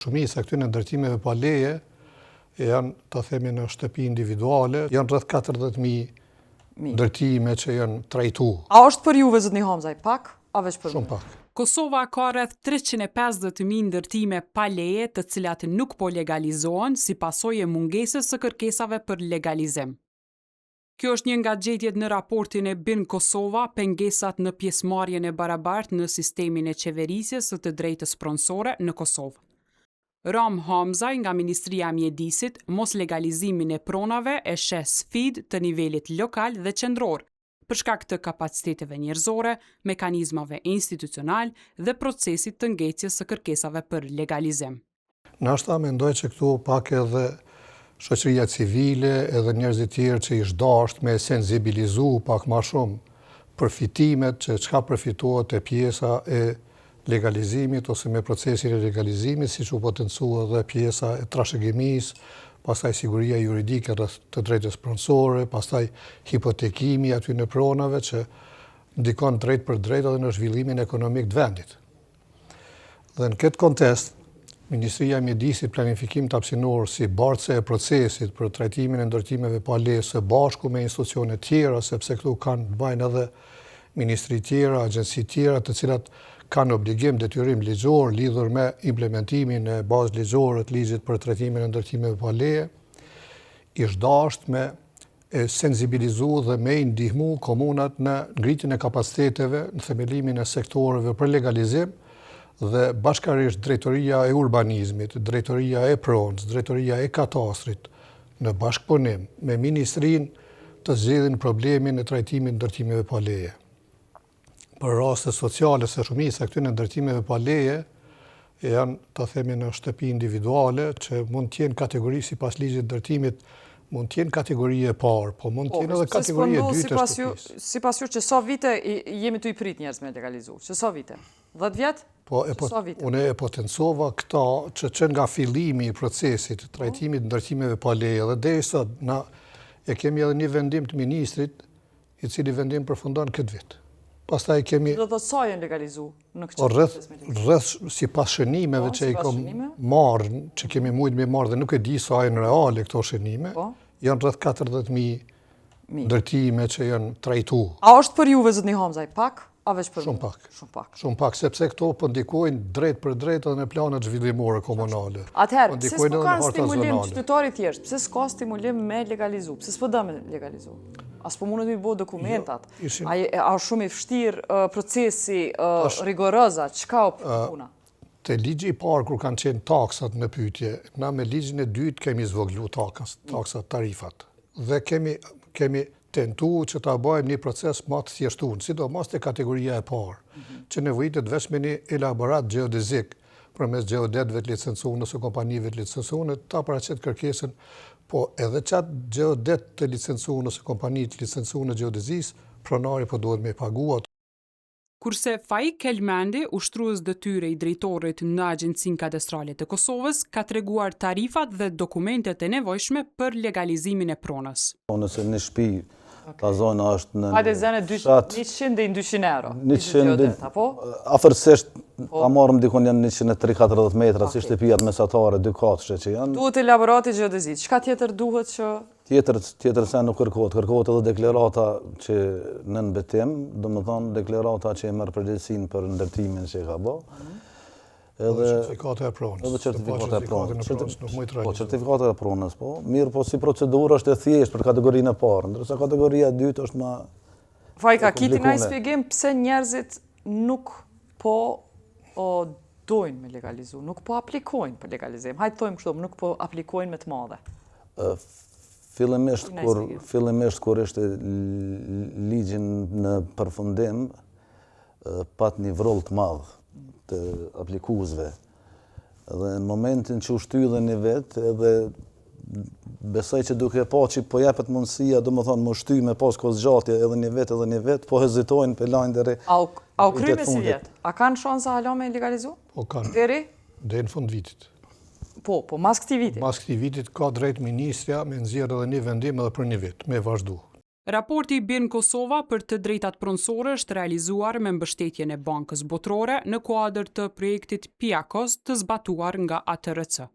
Shumica këtyre ndërtimeve pa leje janë, ta themi, në shtëpi individuale, janë rreth 40.000 ndërtime që janë trajtuar. A është për juve, zotni Hamzaj, pak, a veç për Shumë pak. Kosova ka rreth 350.000 ndërtime pa leje, të cilat nuk po legalizohen si pasojë e mungesës së kërkesave për legalizim. Kjo është një nga gjetjet në raportin e BIN Kosova, pengesat në pjesëmarrjen e barabartë në sistemin e qeverisjes së të drejtës pronësore në Kosovë. Ram Hamzaj nga Ministria e Mjedisit, mos legalizimin e pronave e sheh sfidë të nivelit lokal dhe qendror, për shkak të kapaciteteve njerëzore, mekanizmave institucional dhe procesit të ngecjes së kërkesave për legalizim. Nashta mendoj që këtu pak edhe shoqëria civile edhe njerëzit tjerë që ish dasht me sensibilizu pak ma shumë përfitimet që çka përfitohet e pjesa e legalizimit ose me procesin e legalizimit, siç u potencua edhe pjesa e trashëgimisë, pastaj siguria juridike rreth të drejtës pronësore, pastaj hipotekimi aty në pronave që ndikon drejt për drejt edhe në zhvillimin ekonomik të vendit. Dhe në këtë kontekst, Ministria e Mjedisit planifikim hapësinor si bartëse e procesit për trajtimin e ndërtimeve pa leje së bashku me institucione tjera, sepse këtu bajnë edhe ministri tjera, agjenci tjera, të cilat kanë obligim detyrim ligjor lidhur me implementimin e bazë ligjore të ligjit për trajtimin e ndërtimeve pa leje, ish dashur me sensibilizu dhe me ndihmu komunat në ngritjen e kapaciteteve, në themelimin e sektoreve për legalizim, dhe bashkarisht drejtoria e urbanizmit, drejtoria e pronës, drejtoria e katastrit, në bashkëpunim me ministrinë të zgjidhin problemin e trajtimit ndërtimeve pa leje. Për raste sociale, se shumica këtyre ndërtimeve pa leje janë, ta themi, në shtëpi individuale, që mund të jenë kategori sipas ligjit ndërtimit, mund të jenë kategori e parë, po mund të jenë edhe kategori e dytë e shtëpisë. Sipas ju që sa vite jemi të i prit njerëz me legalizu? Që sa vite? 10 vjet? Po, unë e potencova këta që nga fillimi i procesit, trajtimit ndërtimeve pa leje, dhe derisa na e kemi edhe një vendim të ministrit, i cili vendim përfundon këtë vit. Pastaj kemi do të sa janë legalizu në këtë rreth sipas shënimeve që i kam marrë, që kemi mujt me marrë dhe nuk e di sa janë reale këto shënime, janë rreth 40.000 ndërtime që janë trajtuar. A është për juve, zotni Hamzaj, pak? A veç për Shumë pak. Shumë pak, sepse këto po ndikojnë drejt për drejt edhe në planet zhvillimore komunale. Atëherë, pse s'po kanë stimulim qytetari thjesht? Pse s'ka stimulim me legalizu? Pse s'po dë me legalizu? As po mundet mi bo dokumentat? A shumë i vështirë procesi rigoroza? Çka o puna? Te ligji i parë, kur kanë qenë taksat në pyetje, na me ligjin e dytë kemi zvoglu taksat, tarifat. Dhe kemi tentu që ta bëjmë një proces më të thjeshtuar, sidomos te kategoria e parë, që nevojitet vetëm me një elaborat gjeodezik përmes gjeodetëve të licencuar ose kompanive të licencuar, ta paraqet kërkesën, po edhe qatë gjeodet të licencuar ose kompani të licencuar në gjeodezisë, pronari po duhet me paguat. Kurse Faik Kelmendi, ushtrues detyre i drejtorit në Agjencinë Kadastrale të Kosovës, ka treguar tarifat dhe dokumentet e nevojshme për legalizimin e pronës. Nëse një shtëpi, ta zona është në hajde zënë 100 dhe 200 euro. 100, afërsisht, ta marrëm dikon janë 130-40 metra, si shtëpijat mesatare, 2 katëshe që janë. Duhet elaborati gjeodezit. Çka tjetër duhet që... Tjetër se nuk kërkohet edhe deklarata që në nënbetim, do më thonë deklarata që e merr përgjegjësinë për ndërtimin që e ka bë. Edhe certifikate e pronës. Edhe certifikate e pronës. Po, certifikate e pronës, po. Mirë, po si procedurë është e thjeshtë për kategorinë e parë, ndërsa kategoria e dytë është më Fajka, kiti na i shpjegim pse njerëzit nuk po dojnë me legalizu, nuk po aplikojnë për legalizim. Hajtë thojmë kështu, nuk po aplikojnë me të madhe. Fillimisht kur ishte ligjin në përfundim, pat një vroll të madh të aplikuesve. Dhe në momentin që u shtyllën një vetë, edhe besoj që duke pa që po jepet mundësia, do më thonë, më shty me pas kozgjatje edhe një vetë, po hezitojnë për lajnë deri. A u kryme si vjetë? A kanë shansa hala me legalizu? Po kanë. Deri? Deri në fund vitit. Po, mas këtij vitit? Mas këtij vitit ka drejt ministrja me nxjerrë edhe një vendim edhe për një vit, me vazhdu. Raporti i BIN Kosova për të drejtat pronësore është realizuar me mbështetjen e Bankës Botërore në kuadër të projektit PIAKOS të zbatuar nga ATRC.